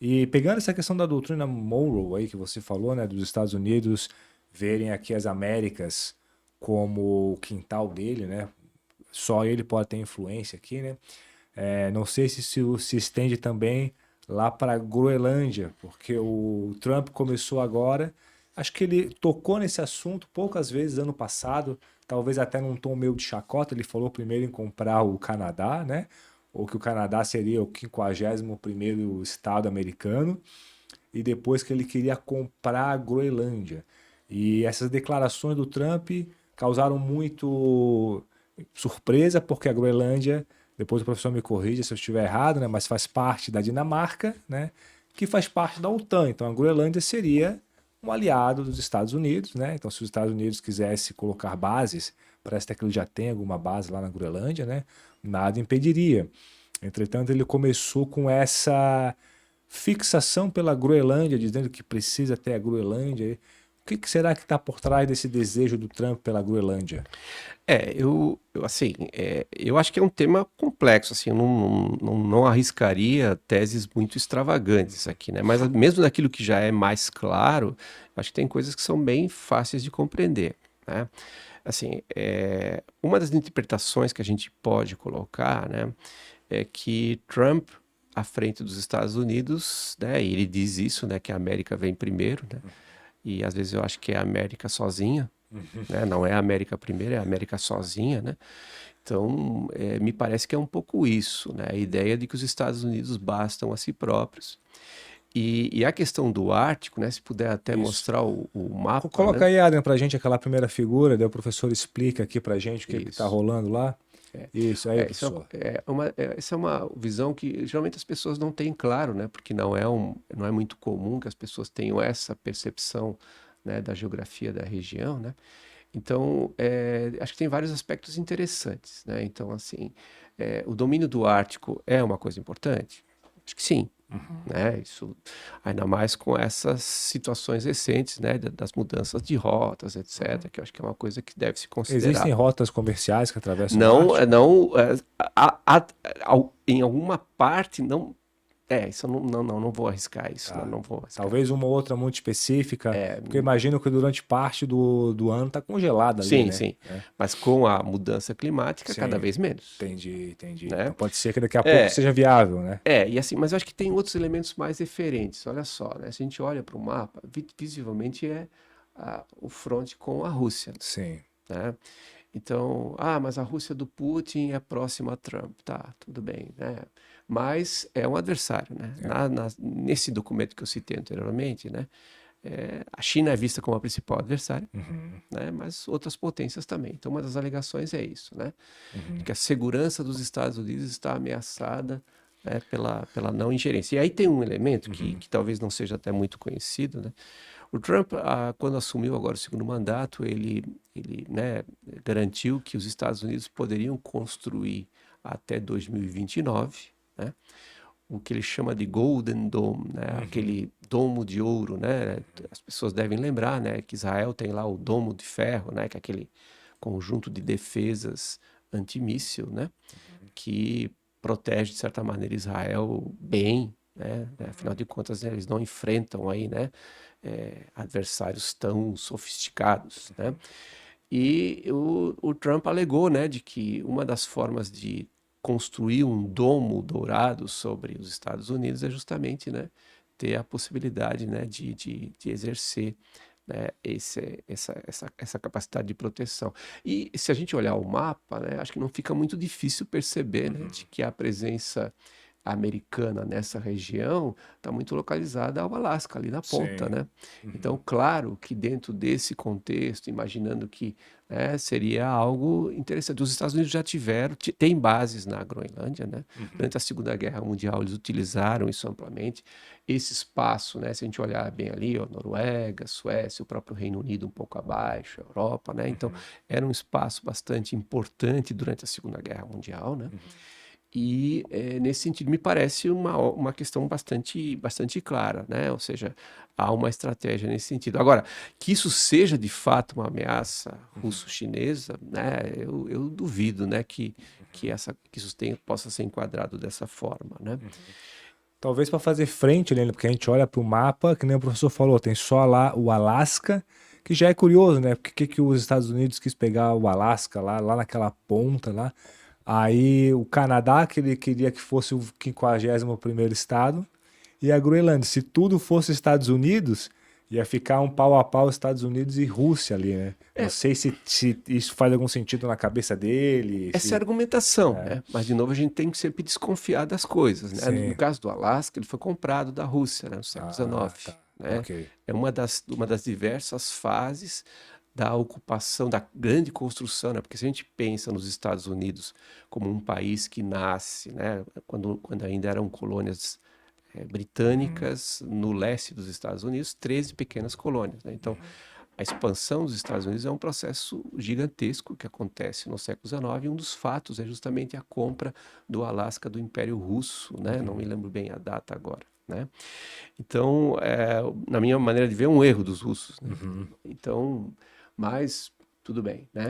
E pegando essa questão da doutrina Monroe aí que você falou, né, dos Estados Unidos verem aqui as Américas como o quintal dele, né? Só ele pode ter influência aqui, né? Não sei se isso se estende também lá para a Groenlândia, porque o Trump começou agora. Acho que ele tocou nesse assunto poucas vezes ano passado, talvez até num tom meio de chacota. Ele falou primeiro em comprar o Canadá, né? Ou que o Canadá seria o 51º estado americano, e depois que ele queria comprar a Groenlândia. E essas declarações do Trump causaram muito surpresa, porque a Groenlândia, depois o professor me corrija se eu estiver errado, né, mas faz parte da Dinamarca, né, que faz parte da OTAN. Então a Groenlândia seria um aliado dos Estados Unidos, né? Então se os Estados Unidos quisesse colocar bases, parece até que ele já tem alguma base lá na Groenlândia, né? Nada impediria. Entretanto, ele começou com essa fixação pela Groenlândia, dizendo que precisa ter a Groenlândia. O que será que está por trás desse desejo do Trump pela Groenlândia? Assim, eu acho que é um tema complexo, assim, eu não arriscaria teses muito extravagantes aqui, né? Mas mesmo naquilo que já é mais claro, acho que tem coisas que são bem fáceis de compreender, né? Assim, uma das interpretações que a gente pode colocar, né, é que Trump, à frente dos Estados Unidos, né, e ele diz isso, né, que a América vem primeiro, né? E às vezes eu acho que é a América sozinha, né? Não é a América primeiro, é a América sozinha, né? Então, me parece que é um pouco isso, né? A ideia de que os Estados Unidos bastam a si próprios. E a questão do Ártico, né? Se puder até Isso. mostrar o mapa, Coloca né? aí, Adrian, pra gente aquela primeira figura, daí o professor explica aqui pra gente o que está Isso. rolando lá. Isso, aí, professor. Essa é uma visão que geralmente as pessoas não têm claro, né? Porque não é muito comum que as pessoas tenham essa percepção, né, da geografia da região, né? Então, acho que tem vários aspectos interessantes, né? Então, assim, o domínio do Ártico é uma coisa importante? Acho que sim, né? Isso, ainda mais com essas situações recentes, né? Das mudanças de rotas, etc., que eu acho que é uma coisa que deve se Existem considerar. rotas comerciais que atravessam o Não, Ártico? não, em alguma parte, não, isso eu não vou arriscar isso, Tá. não vou arriscar. Talvez uma outra muito específica, É, porque eu imagino que durante parte do ano tá congelada ali, sim, né? sim, mas com a mudança climática, cada Sim, vez menos, entendi, entendi. Então né? pode ser que daqui a pouco É, seja viável, né? e assim, mas eu acho que tem outros elementos mais referentes. Olha só, né? Se a gente olha para o mapa, visivelmente é o fronte com a Rússia, Sim. né? Então, mas a Rússia do Putin é próxima a Trump, tá, tudo bem, né? Mas é um adversário, né? Nesse documento que eu citei anteriormente, né? A China é vista como a principal adversária, né? Mas outras potências também. Então, uma das alegações é isso, né? De que a segurança dos Estados Unidos está ameaçada, né, pela não ingerência. E aí tem um elemento que talvez não seja até muito conhecido, né? O Trump, quando assumiu agora o segundo mandato, ele, né, garantiu que os Estados Unidos poderiam construir até 2029, né, o que ele chama de Golden Dome, né, aquele domo de ouro, né? As pessoas devem lembrar, né, que Israel tem lá o domo de ferro, né, que é aquele conjunto de defesas antimíssil, né, que protege de certa maneira Israel bem, né? Afinal de contas, né, eles não enfrentam aí, né, adversários tão sofisticados, né? E o Trump alegou, né, de que uma das formas de construir um domo dourado sobre os Estados Unidos é justamente, né, ter a possibilidade, né, de exercer, né, essa capacidade de proteção. E se a gente olhar o mapa, né, acho que não fica muito difícil perceber, né, de que a presença americana nessa região está muito localizada ao Alasca, ali na ponta, Sim. né? Então, claro que dentro desse contexto, imaginando que, né, seria algo interessante. Os Estados Unidos já tiveram, tem bases na Groenlândia, né? Durante a Segunda Guerra Mundial, eles utilizaram isso amplamente. Esse espaço, né, se a gente olhar bem ali, ó, Noruega, Suécia, o próprio Reino Unido um pouco abaixo, Europa, né? Então, era um espaço bastante importante durante a Segunda Guerra Mundial, né? E nesse sentido me parece uma questão bastante clara, né? Ou seja, há uma estratégia nesse sentido. Agora, que isso seja de fato uma ameaça russo-chinesa, né? Eu duvido, né, que isso possa ser enquadrado dessa forma, né? Talvez para fazer frente, né? Porque a gente olha para o mapa, que nem o professor falou, tem só lá o Alasca, que já é curioso, né? Porque que os Estados Unidos quis pegar o Alasca lá naquela ponta lá. Aí o Canadá, que ele queria que fosse o 51º estado, e a Groenlândia. Se tudo fosse Estados Unidos, ia ficar um pau a pau Estados Unidos e Rússia ali, né? Não É, sei se isso faz algum sentido na cabeça dele, essa é a se... argumentação, né? Mas, de novo, a gente tem que sempre desconfiar das coisas, né? No Sim. caso do Alasca, ele foi comprado da Rússia, né, no século Ah, XIX, tá. né? Ok. É uma das diversas fases da ocupação, da grande construção, né? Porque se a gente pensa nos Estados Unidos como um país que nasce, né? Quando ainda eram colônias britânicas no leste dos Estados Unidos, 13 pequenas colônias, né? Então, a expansão dos Estados Unidos é um processo gigantesco que acontece no século XIX, e um dos fatos é justamente a compra do Alasca do Império Russo, né? Não me lembro bem a data agora, né? Então, na minha maneira de ver, é um erro dos russos, né? Uhum. Então, mas tudo bem, né?